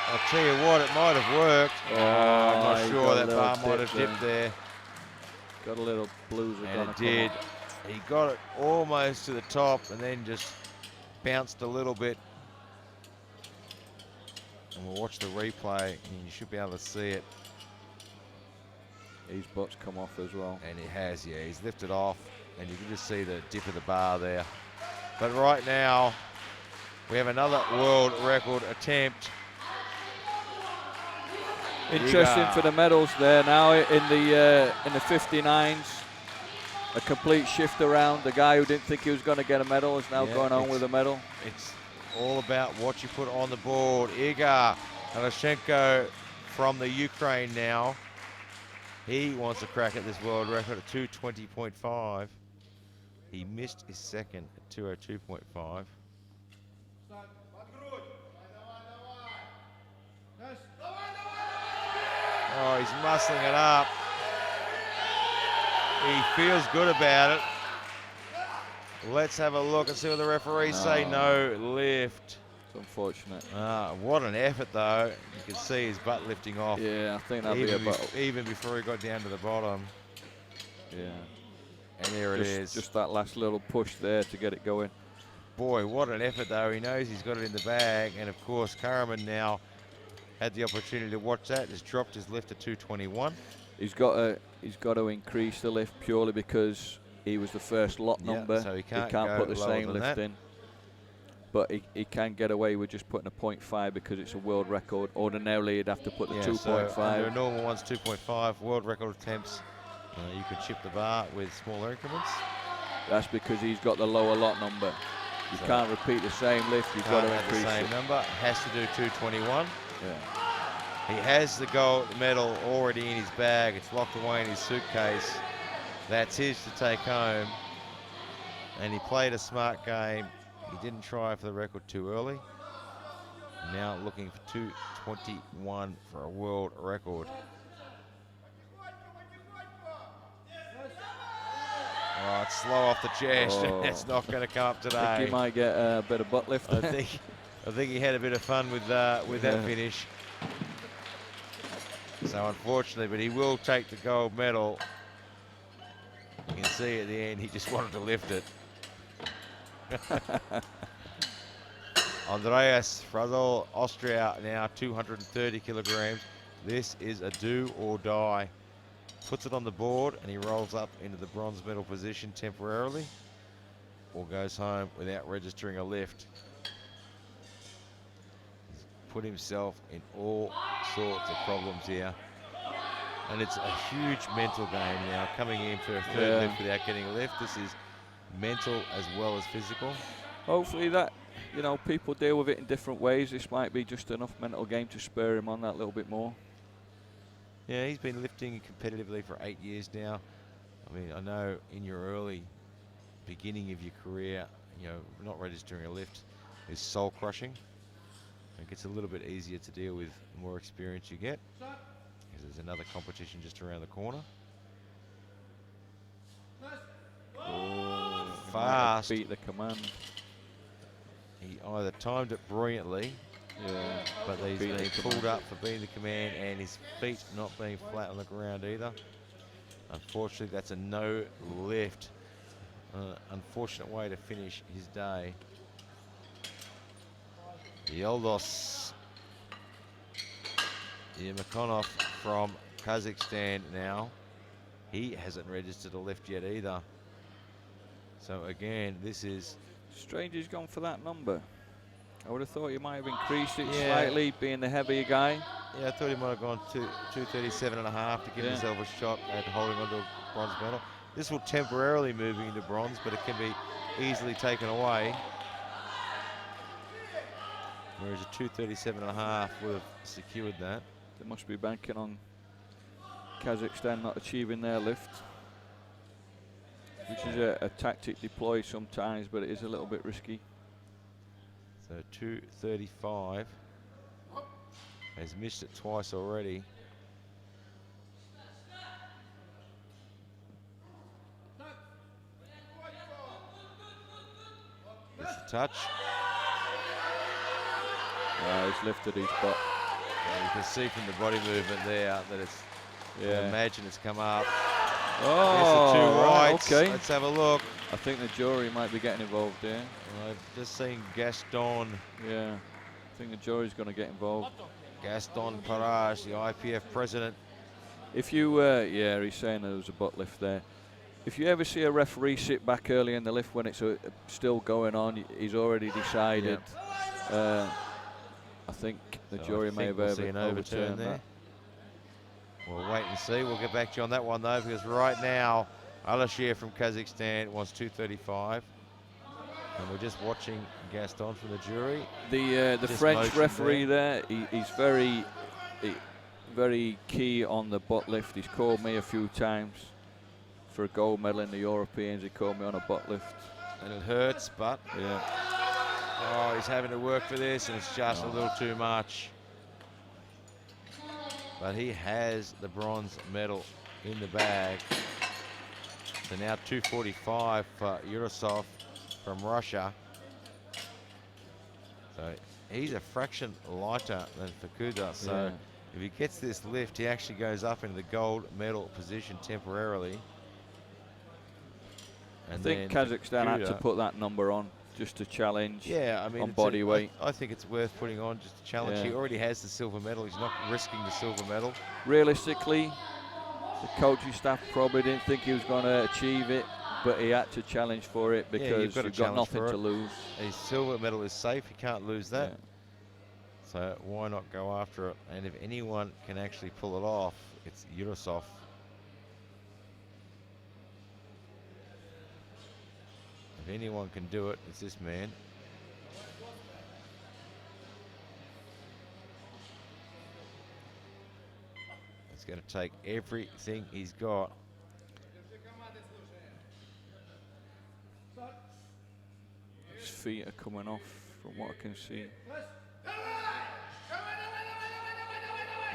Speaker 1: I'll tell you what, it might have worked. I'm not sure that bar might have dipped there.
Speaker 2: Got a little blues.
Speaker 1: And it did. He got it almost to the top and then just bounced a little bit. And we'll watch the replay and you should be able to see it.
Speaker 2: His butt's come off as well.
Speaker 1: And he has, yeah. He's lifted off and you can just see the dip of the bar there. But right now, we have another world record attempt.
Speaker 2: Interesting for the medals there now in the 59s. A complete shift around. The guy who didn't think he was going to get a medal is now going on with a medal.
Speaker 1: It's all about what you put on the board. Igor Alashenko from the Ukraine now. He wants a crack at this world record at 220.5. He missed his second at 202.5. Oh, he's muscling it up. He feels good about it. Let's have a look and see what the referees say. No lift.
Speaker 2: It's unfortunate.
Speaker 1: What an effort, though. You can see his butt lifting off.
Speaker 2: Yeah, I think that'd be about
Speaker 1: even before he got down to the bottom.
Speaker 2: Yeah.
Speaker 1: And there it is.
Speaker 2: Just that last little push there to get it going.
Speaker 1: Boy, what an effort, though. He knows he's got it in the bag. And, of course, Karaman now had the opportunity to watch that. Has dropped his lift to 221.
Speaker 2: He's got to increase the lift purely because he was the first lot number.
Speaker 1: So he can't
Speaker 2: put the same lift in. But he can get away with just putting a 0.5 because it's a world record. Ordinarily, he'd have to put the 2.5.
Speaker 1: So under a normal one's 2.5. World record attempts, you can chip the bar with smaller increments.
Speaker 2: That's because he's got the lower lot number. You can't repeat the same lift. You've got to increase
Speaker 1: the same
Speaker 2: it.
Speaker 1: number. Has to do 221.
Speaker 2: Yeah.
Speaker 1: He has the gold medal already in his bag. It's locked away in his suitcase. That's his to take home. And he played a smart game. He didn't try for the record too early. Now looking for 221 for a world record. Oh, it's slow off the chest.
Speaker 2: Oh.
Speaker 1: It's not going to come up today.
Speaker 2: I think he might get a bit of butt lift.
Speaker 1: I think he had a bit of fun with that finish. So unfortunately, but he will take the gold medal. You can see at the end, he just wanted to lift it. Andreas Frazol, Austria, now 230 kilograms. This is a do or die. Puts it on the board and he rolls up into the bronze medal position temporarily or goes home without registering a lift. He's put himself in all sorts of problems here. And it's a huge mental game now, coming in for a third lift without getting a lift. This is mental as well as physical.
Speaker 2: Hopefully that, people deal with it in different ways. This might be just enough mental game to spur him on that little bit more.
Speaker 1: Yeah, he's been lifting competitively for 8 years now. I mean, I know in your early beginning of your career, not registering a lift is soul crushing. It gets a little bit easier to deal with the more experience you get. Because there's another competition just around the corner.
Speaker 2: Oh,
Speaker 1: fast.
Speaker 2: Beat the command.
Speaker 1: He either timed it brilliantly, but he's been pulled up for beating the command and his feet not being flat on the ground either. Unfortunately, that's a no lift. Unfortunate way to finish his day. Yildiz Yemakonov from Kazakhstan now. He hasn't registered a lift yet either. So again, this is...
Speaker 2: Strange he's gone for that number. I would have thought he might have increased it slightly, being the heavier guy.
Speaker 1: Yeah, I thought he might have gone to 237.5 to give himself a shot at holding onto a bronze medal. This will temporarily move into bronze, but it can be easily taken away. Whereas a 237.5 would have secured that.
Speaker 2: They must be banking on Kazakhstan not achieving their lift, which is a tactic deployed sometimes, but it is a little bit risky.
Speaker 1: So 235. Has missed it twice already. Gets the touch.
Speaker 2: He's lifted his butt.
Speaker 1: You can see from the body movement there that it's, I imagine it's come up.
Speaker 2: Oh,
Speaker 1: the two rights.
Speaker 2: Okay.
Speaker 1: Let's have a look.
Speaker 2: I think the jury might be getting involved there.
Speaker 1: I've just seen Gaston.
Speaker 2: Yeah, I think the jury's going to get involved.
Speaker 1: Gaston Parage, the IPF president.
Speaker 2: If you, he's saying there was a butt lift there. If you ever see a referee sit back early in the lift when it's still going on, he's already decided. I think the jury may have overturned that.
Speaker 1: We'll wait and see. We'll get back to you on that one, though, because right now, Alashir from Kazakhstan wants 235. And we're just watching Gaston from the jury.
Speaker 2: The French referee there, he's very key on the butt lift. He's called me a few times for a gold medal in the Europeans. He called me on a butt lift.
Speaker 1: And it hurts, but
Speaker 2: Yeah.
Speaker 1: oh, he's having to work for this, and it's just a little too much. But he has the bronze medal in the bag. So now 245 for Yurosov from Russia. So he's a fraction lighter than Fukuda. So if he gets this lift, he actually goes up into the gold medal position temporarily.
Speaker 2: And I think Kazakhstan had to put that number on just to challenge.
Speaker 1: Yeah, I mean,
Speaker 2: on body weight.
Speaker 1: I think it's worth putting on just to challenge. He already has the silver medal. He's not risking the silver medal.
Speaker 2: Realistically, the coaching staff probably didn't think he was going to achieve it, but he had to challenge for it because you've got nothing to lose.
Speaker 1: His silver medal is safe. He can't lose that.
Speaker 2: Yeah.
Speaker 1: So why not go after it? And if anyone can actually pull it off, it's Yurosov. If anyone can do it, it's this man. It's going to take everything he's got.
Speaker 2: His feet are coming off from what I can see.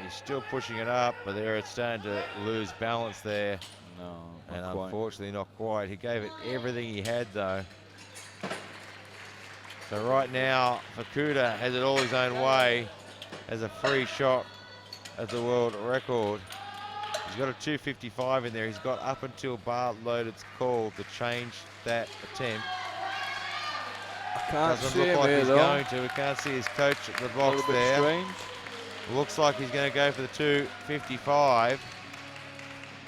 Speaker 1: He's still pushing it up, but there it's starting to lose balance there.
Speaker 2: No,
Speaker 1: and
Speaker 2: not quite.
Speaker 1: Unfortunately not quite. He gave it everything he had though. So right now, Fukuda has it all his own way, has a free shot at the world record. He's got a 255 in there. He's got up until bar loaded's called to change that attempt.
Speaker 2: I can't
Speaker 1: Doesn't
Speaker 2: see
Speaker 1: look
Speaker 2: him
Speaker 1: like
Speaker 2: here
Speaker 1: he's
Speaker 2: though.
Speaker 1: going to. We can't see his coach at the box
Speaker 2: A little bit
Speaker 1: there.
Speaker 2: strange.
Speaker 1: Looks like he's going to go for the 255.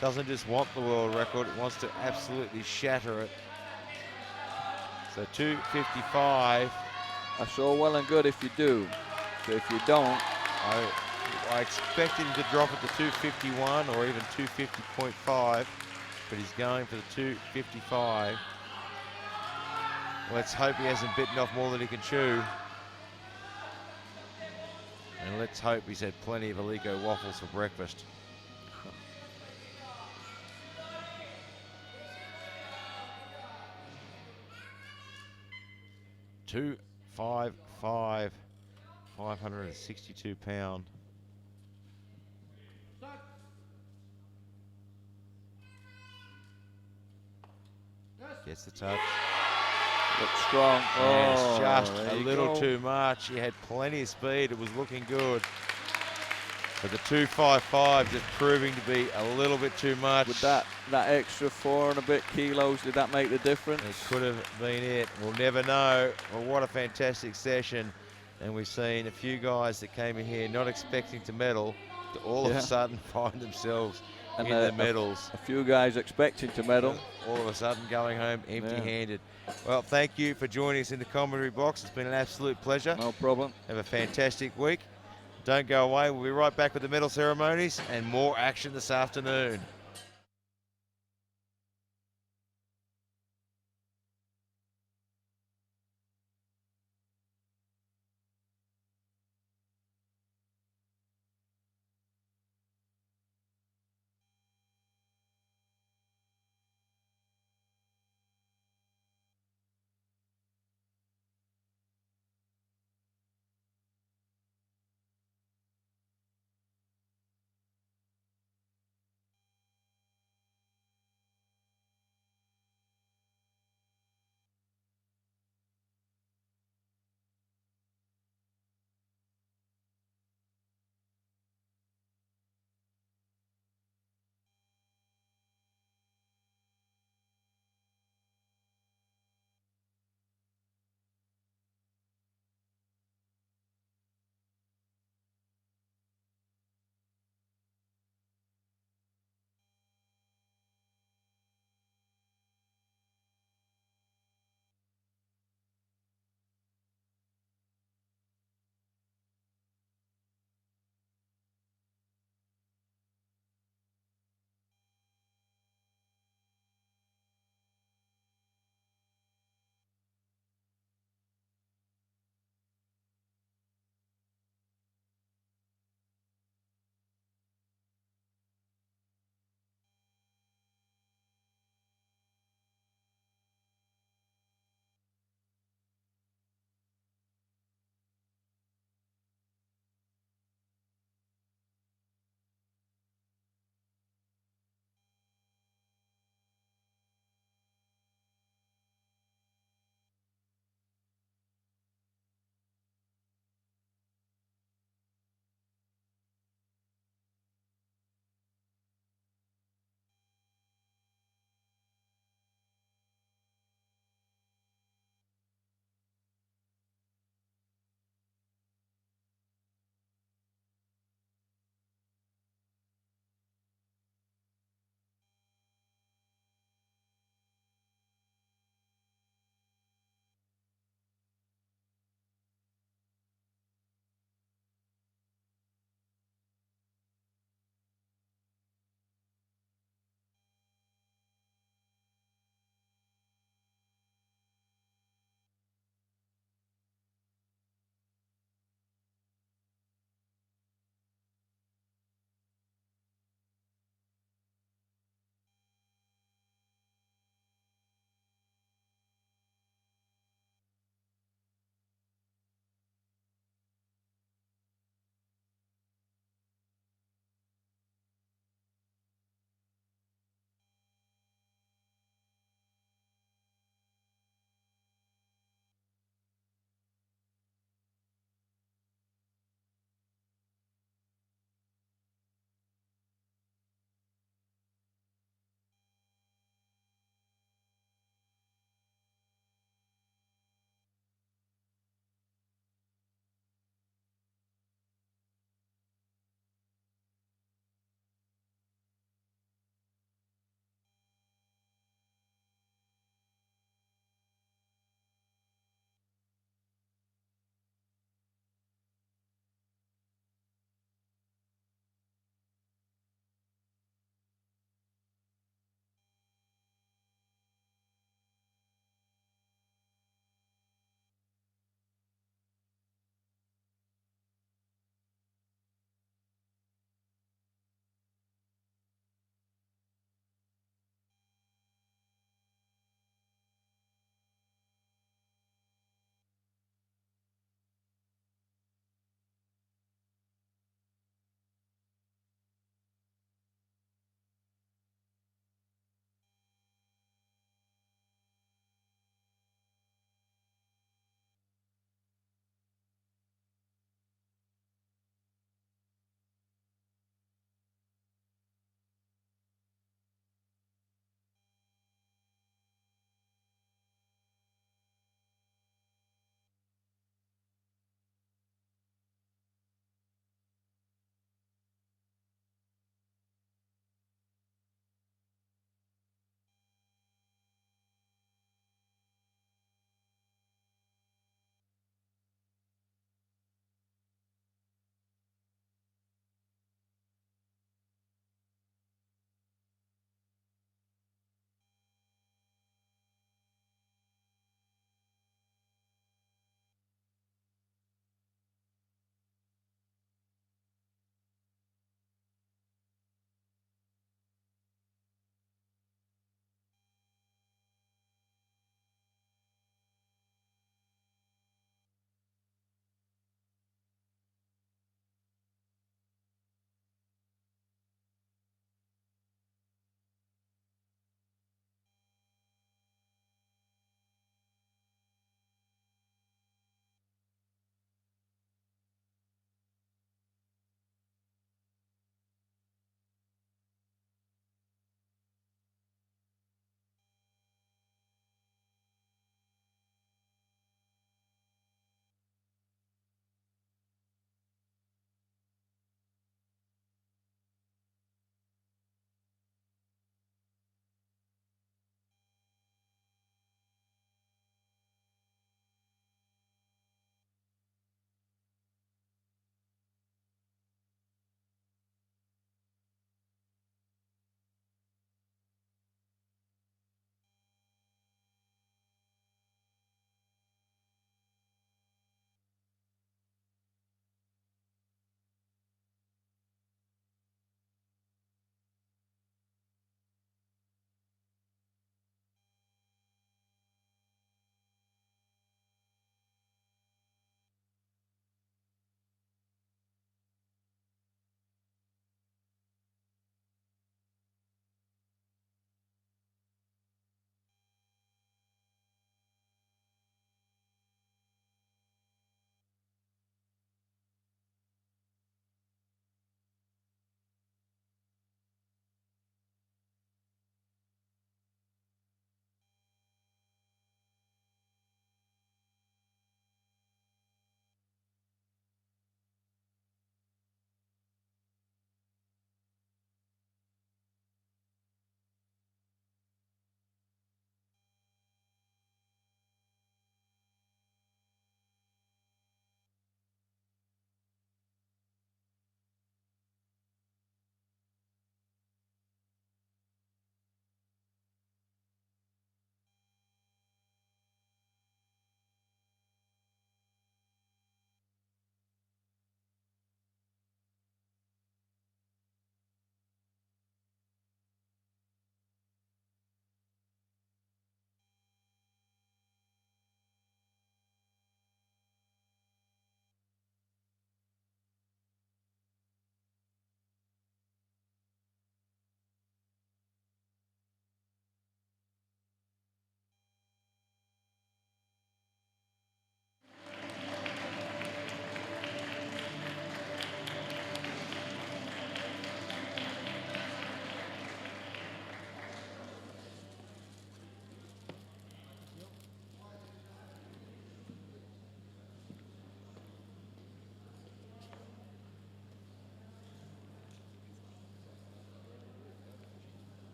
Speaker 1: Doesn't just want the world record, it wants to absolutely shatter it. So 255.
Speaker 2: That's all well and good if you do. So if you don't,
Speaker 1: I expected him to drop it to 251 or even 250.5, but he's going for the 255. Let's hope he hasn't bitten off more than he can chew. And let's hope he's had plenty of Alico waffles for breakfast. £255, 562 pound. Gets the touch.
Speaker 2: looks strong.
Speaker 1: And
Speaker 2: Oh,
Speaker 1: it's just
Speaker 2: there
Speaker 1: a
Speaker 2: you
Speaker 1: little
Speaker 2: go.
Speaker 1: too much. He had plenty of speed. It was looking good. But the 255 just proving to be a little bit too much.
Speaker 2: With that extra 4 and a bit kilos, did that make the difference?
Speaker 1: It could have been it. We'll never know. Well, what a fantastic session. And we've seen a few guys that came in here not expecting to medal to all of a sudden find themselves in the medals.
Speaker 2: A few guys expecting to medal.
Speaker 1: All of a sudden going home empty-handed. Well, thank you for joining us in the commentary box. It's been an absolute pleasure.
Speaker 2: No problem.
Speaker 1: Have a fantastic week. Don't go away. We'll be right back with the medal ceremonies and more action this afternoon.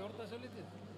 Speaker 3: short as a little.